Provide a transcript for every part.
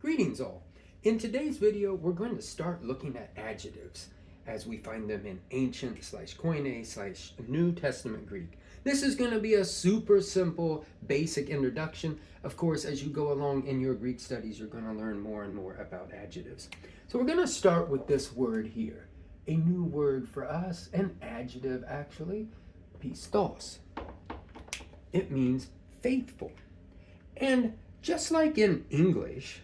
Greetings all. In today's video, we're going to start looking at adjectives as we find them in ancient/Koine/New Testament Greek. This is going to be a super simple, basic introduction. Of course, as you go along in your Greek studies, you're going to learn more and more about adjectives. So we're going to start with this word here. A new word for us, an adjective actually, pistos. It means faithful. And just like in English,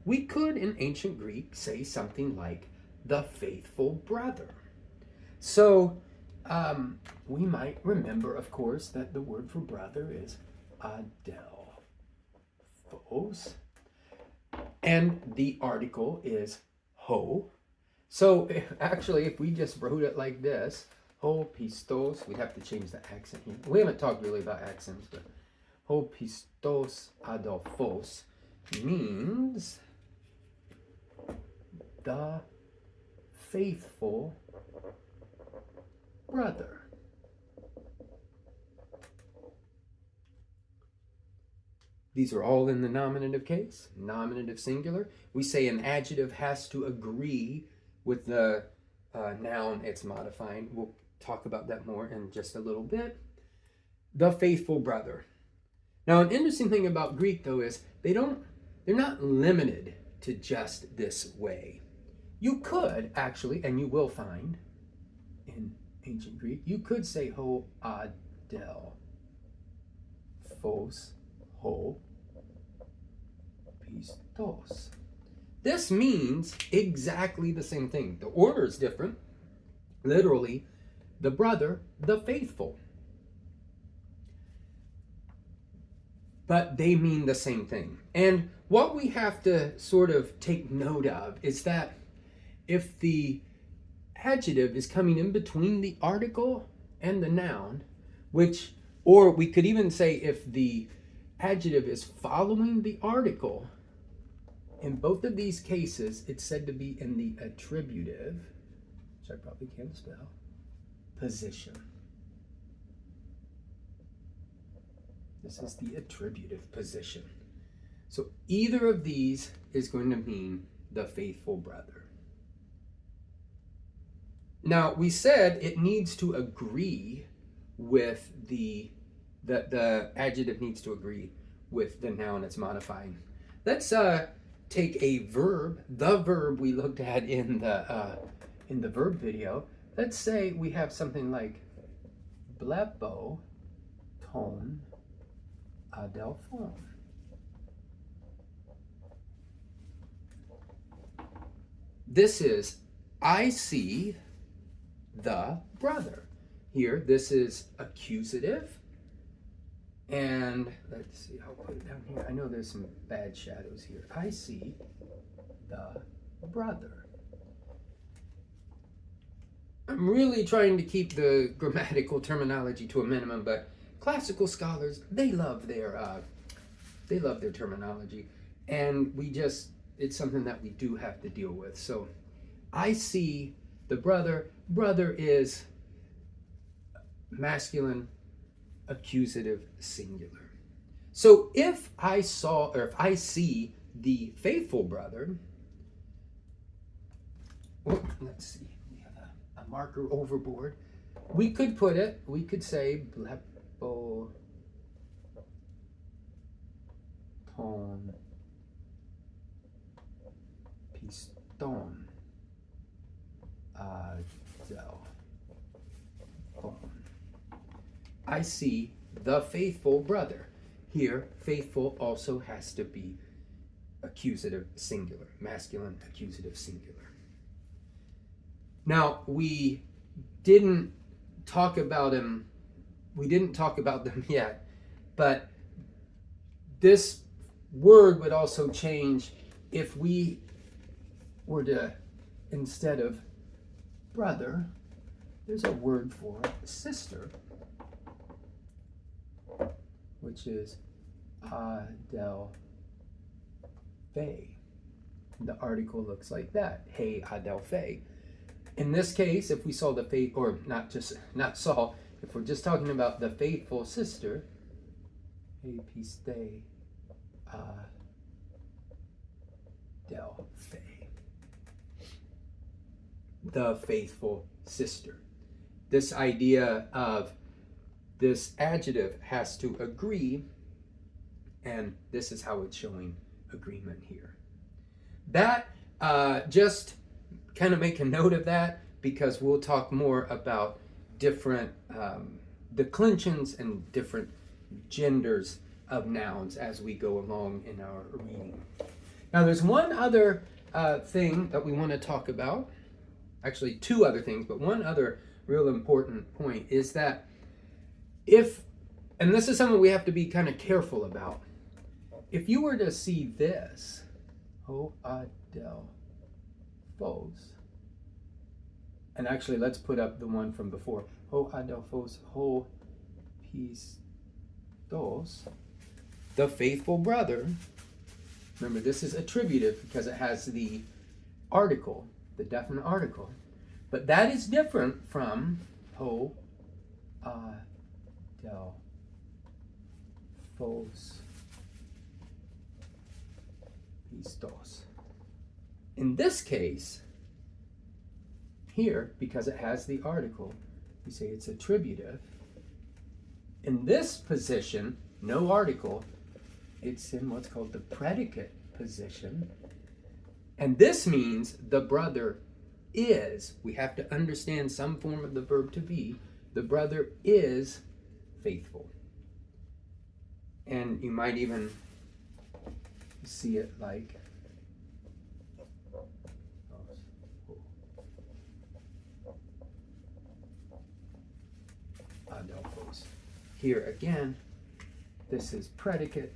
we could in ancient Greek say something like the faithful brother. So we might remember, of course, that the word for brother is adelphos, and the article is ho. So actually, if we just wrote it like this, ho pistos, we'd have to change the accent here. We haven't talked really about accents, but ho pistos adelphos means the faithful brother. These are all in the nominative case, nominative singular. We say an adjective has to agree with the noun it's modifying. We'll talk about that more in just a little bit. The faithful brother. Now, an interesting thing about Greek, though, is they're not limited to just this way. You could actually, and you will find in ancient Greek, you could say ho adelphos ho pistos. This means exactly the same thing. The order is different. Literally, the brother, the faithful. But they mean the same thing. And what we have to sort of take note of is that if the adjective is coming in between the article and the noun, or we could even say if the adjective is following the article, in both of these cases, it's said to be in the attributive, which I probably can't spell, position. This is the attributive position. So either of these is going to mean the faithful brother. Now, we said it needs to agree with the adjective needs to agree with the noun it's modifying. Let's take a verb, the verb we looked at in the verb video. Let's say we have something like blepo ton adelphon. This is I see the brother. Here, this is accusative. And let's see, I'll put it down here. I know there's some bad shadows here. I see the brother. I'm really trying to keep the grammatical terminology to a minimum, but classical scholars, they love their terminology. And it's something that we do have to deal with. So I see the brother. Brother is masculine, accusative, singular. So if I see the faithful brother, let's see, we have a marker overboard. We could say blepo ton piston I see the faithful brother. Here, faithful also has to be accusative singular, masculine accusative singular. Now, we didn't talk about them yet, but this word would also change if we were to, instead of brother, there's a word for sister, which is adelphe. The article looks like that. Hey, adelphe. In this case, if we saw the faith, or if we're just talking about the faithful sister, hey, piste the faithful sister. This idea of this adjective has to agree, and this is how it's showing agreement here. That, just kind of make a note of that, because we'll talk more about different declensions and different genders of nouns as we go along in our reading. Now, there's one other thing that we want to talk about. Actually, two other things, but one other real important point is that and this is something we have to be kind of careful about. If you were to see this, ho adel phos, and actually let's put up the one from before, ho adelphos, ho pistos, the faithful brother. Remember, this is attributive because it has the article, the definite article. But that is different from ho adelphos pistos. In this case, here, because it has the article, we say it's attributive. In this position, no article, it's in what's called the predicate position. And this means the brother is, we have to understand some form of the verb to be, the brother is faithful. And you might even see it like adelphos. Here again, this is predicate.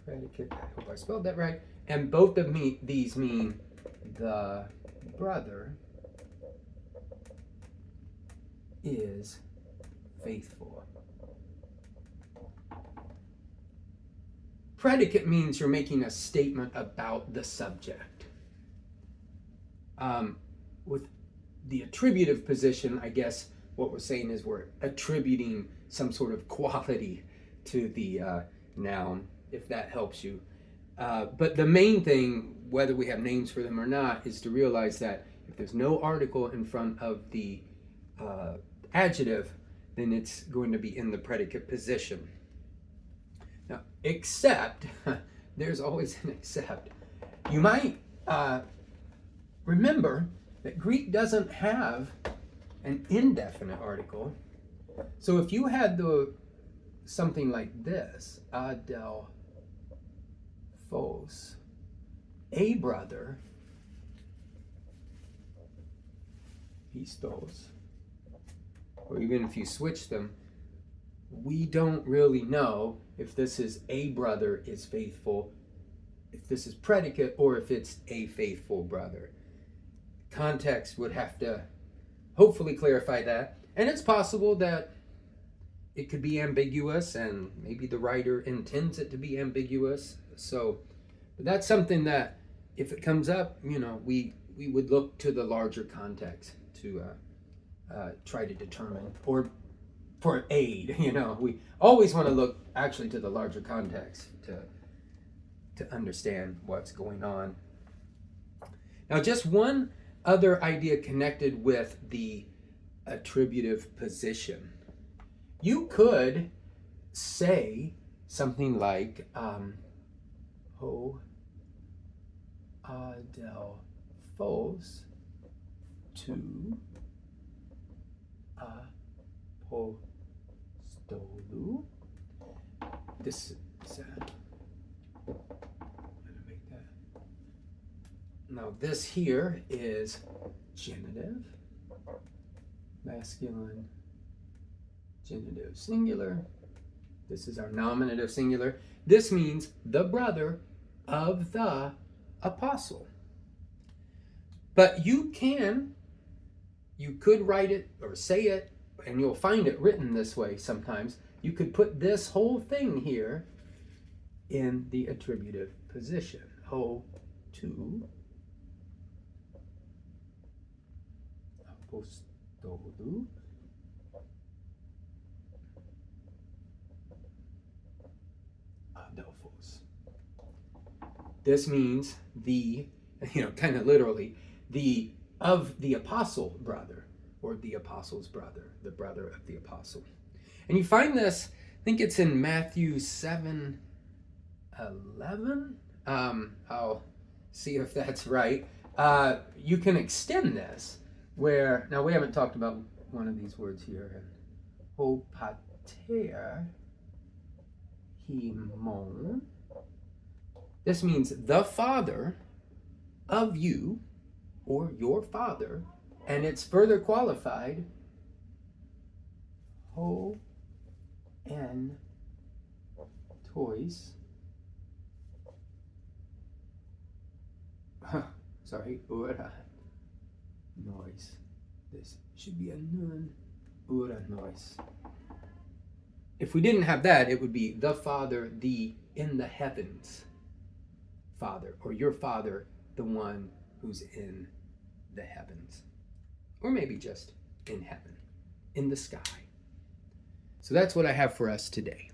Predicate, I hope I spelled that right. And both of these mean the brother is faithful. Predicate means you're making a statement about the subject. With the attributive position, I guess what we're saying is we're attributing some sort of quality to the noun, if that helps you. But the main thing, whether we have names for them or not, is to realize that if there's no article in front of the adjective, then it's going to be in the predicate position. Now, except, there's always an except. You might remember that Greek doesn't have an indefinite article. So if you had something like this, adelphos, a brother, pistos, or even if you switch them, we don't really know if this is a brother is faithful, if this is predicate, or if it's a faithful brother. Context would have to hopefully clarify that. And it's possible that it could be ambiguous, and maybe the writer intends it to be ambiguous. So but that's something that, if it comes up, we would look to the larger context to try to determine, or for aid. We always want to look actually to the larger context to understand what's going on. Now, just one other idea connected with the attributive position. You could say something like ho adelphos to apostolou. This is now this here is genitive, masculine, genitive singular. This is our nominative singular. This means the brother of the apostle. But you could write it or say it, and you'll find it written this way sometimes. You could put this whole thing here in the attributive position. Ho to apostolou adelphos. This means kind of literally, the of the apostle brother, or the apostle's brother, the brother of the apostle. And you find this, I think it's in Matthew 7:11. I'll see if that's right. You can extend this where, now we haven't talked about one of these words here, ho pater himon. This means the father of you, or your father, and it's further qualified, ho en tois, ura nois. This should be a nun, ura nois. If we didn't have that, it would be the Father, the in the heavens Father, or your Father, the one who's in the heavens. Or maybe just in heaven, in the sky. So that's what I have for us today.